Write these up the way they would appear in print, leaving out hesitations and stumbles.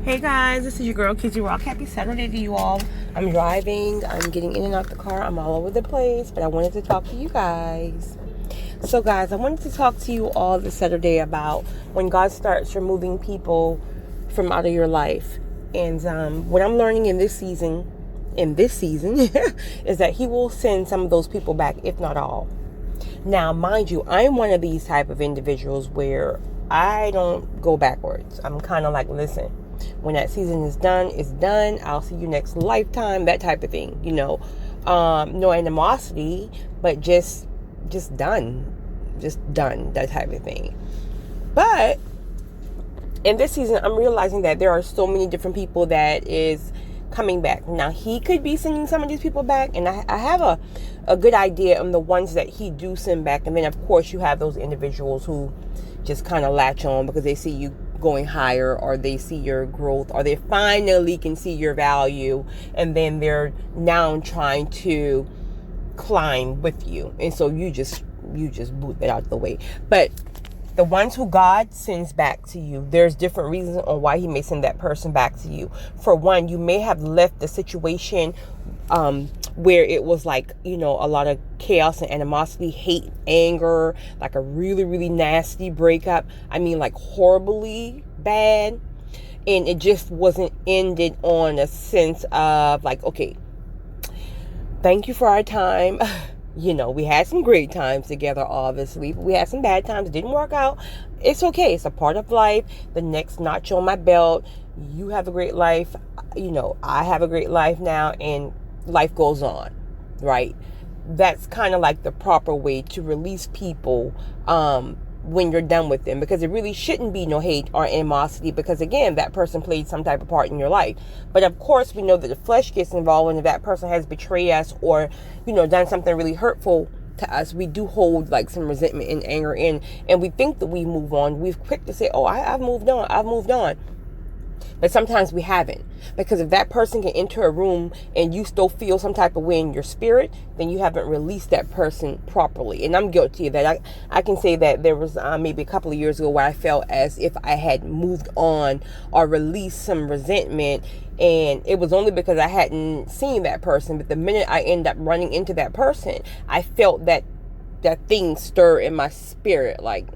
Hey guys, this is your girl Kizzy Rock. Happy Saturday to you all. I'm driving, I'm getting in and out the car, I'm all over the place, but I wanted to talk to you guys. So guys, I wanted to talk to you all this Saturday about when God starts removing people from out of your life. And what I'm learning in this season, is that He will send some of those people back, if not all. Now, mind you, I'm one of these type of individuals where I don't go backwards. I'm kind of like, listen, when that season is done, it's done. I'll see you next lifetime, that type of thing, no animosity, but just done, that type of thing. But in this season, I'm realizing that there are so many different people that is coming back. Now, He could be sending some of these people back, and I have a good idea on the ones that He do send back. And then, of course, you have those individuals who just kind of latch on because they see you going higher, or they see your growth, or they finally can see your value, and then they're now trying to climb with you, and so you just boot that out of the way. But the ones who God sends back to you, there's different reasons on why He may send that person back to you. For one, you may have left the situation where it was like, a lot of chaos and animosity, hate, anger, like a really, really nasty breakup. I mean, like horribly bad. And it just wasn't ended on a sense of like, okay, thank you for our time. We had some great times together, obviously, but we had some bad times. It didn't work out. It's okay. It's a part of life. The next notch on my belt. You have a great life. I have a great life now, and life goes on, right? That's kind of like the proper way to release people when you're done with them, because it really shouldn't be no hate or animosity, because again, that person played some type of part in your life. But of course, we know that the flesh gets involved, and if that person has betrayed us or done something really hurtful to us, we do hold like some resentment and anger in, and we think that we move on. We're quick to say, oh, I've moved on. But sometimes we haven't, because if that person can enter a room and you still feel some type of way in your spirit, then you haven't released that person properly. And I'm guilty of that. I can say that there was maybe a couple of years ago where I felt as if I had moved on or released some resentment, and it was only because I hadn't seen that person. But the minute I end up running into that person, I felt that thing stir in my spirit, like,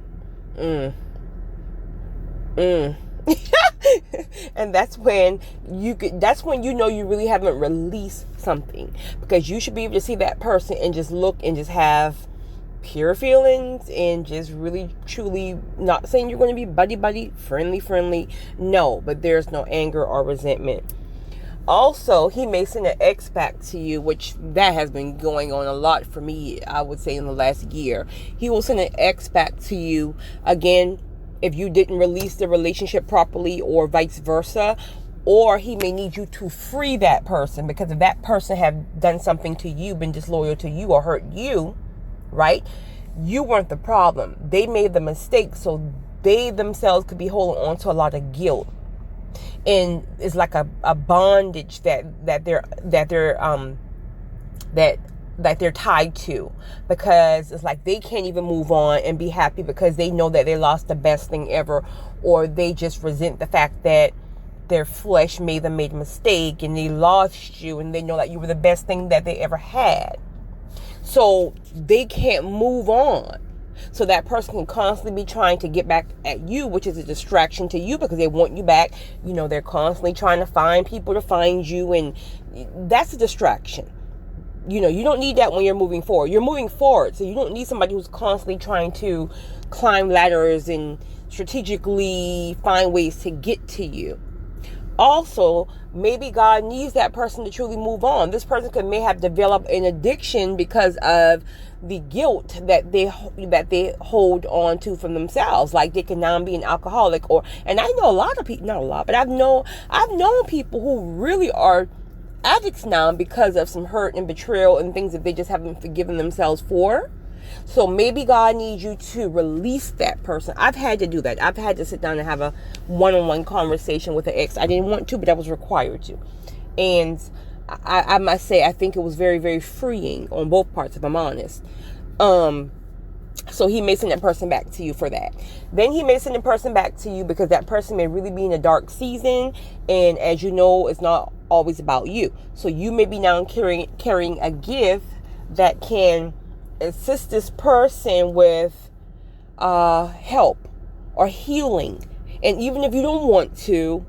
and that's when you really haven't released something, because you should be able to see that person and just look and just have pure feelings, and just really truly, not saying you're going to be buddy friendly, no, but there's no anger or resentment. Also, He may send an ex back to you, which that has been going on a lot for me, I would say, in the last year. He will send an ex back to you again if you didn't release the relationship properly, or vice versa. Or He may need you to free that person, because if that person have done something to you, been disloyal to you, or hurt you, right? You weren't the problem. They made the mistake, so they themselves could be holding on to a lot of guilt. And it's like a bondage that they're tied to, because it's like they can't even move on and be happy, because they know that they lost the best thing ever, or they just resent the fact that their flesh made a mistake and they lost you, and they know that you were the best thing that they ever had. So they can't move on. So that person can constantly be trying to get back at you, which is a distraction to you, because they want you back. They're constantly trying to find people to find you, and that's a distraction. You don't need that when you're moving forward. You're moving forward, so you don't need somebody who's constantly trying to climb ladders and strategically find ways to get to you. Also, maybe God needs that person to truly move on. This person may have developed an addiction because of the guilt that they hold on to from themselves. Like they can now be an alcoholic, and I know a lot of people, not a lot, but I've known people who really are addicts now because of some hurt and betrayal and things that they just haven't forgiven themselves for. So maybe God needs you to release that person. I've had to do that. I've had to sit down and have a one-on-one conversation with an ex. I didn't want to, but I was required to. And I must say, I think it was very, very freeing on both parts, if I'm honest. So he may send that person back to you for that. Then he may send the person back to you because that person may really be in a dark season. And as you know, it's not always about you. So you may be now carrying a gift that can assist this person with help or healing. And even if you don't want to,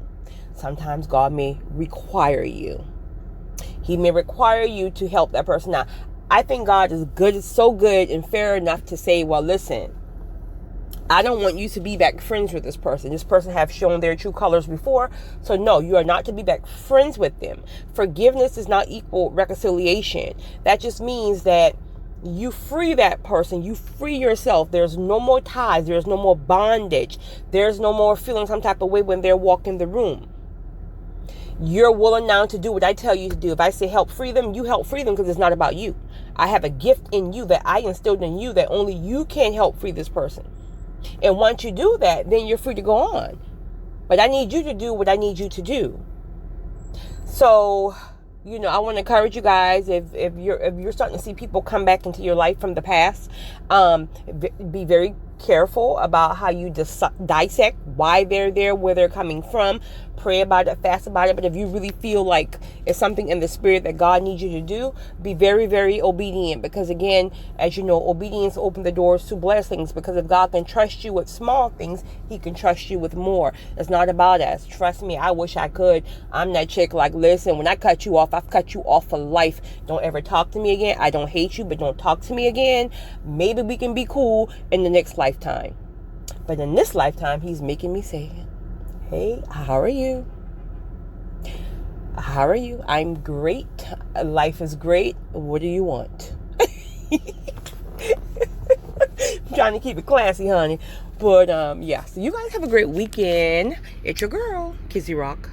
sometimes God may require you. He may require you to help that person out. I think God is good, so good and fair enough to say, well, listen, I don't want you to be back friends with this person. This person have shown their true colors before. So no, you are not to be back friends with them. Forgiveness does not equal reconciliation. That just means that you free that person. You free yourself. There's no more ties. There's no more bondage. There's no more feeling some type of way when they're walking the room. You're willing now to do what I tell you to do. If I say help free them, you help free them because it's not about you. I have a gift in you that I instilled in you that only you can help free this person. And once you do that, then you're free to go on. But I need you to do what I need you to do. So, I want to encourage you guys, if you're starting to see people come back into your life from the past, be very careful about how you dissect why they're there, where they're coming from. Pray about it, fast about it. But if you really feel like it's something in the spirit that God needs you to do, be very, very obedient. Because again, as you know, obedience opens the doors to blessings. Because if God can trust you with small things, he can trust you with more. It's not about us. Trust me, I wish I could. I'm that chick like, listen, when I cut you off, I've cut you off for life. Don't ever talk to me again. I don't hate you, but don't talk to me again. Maybe we can be cool in the next lifetime. But in this lifetime, he's making me say, hey, how are you? How are you? I'm great. Life is great. What do you want? I'm trying to keep it classy, honey. But, yeah. So you guys have a great weekend. It's your girl, Kizzy Rock.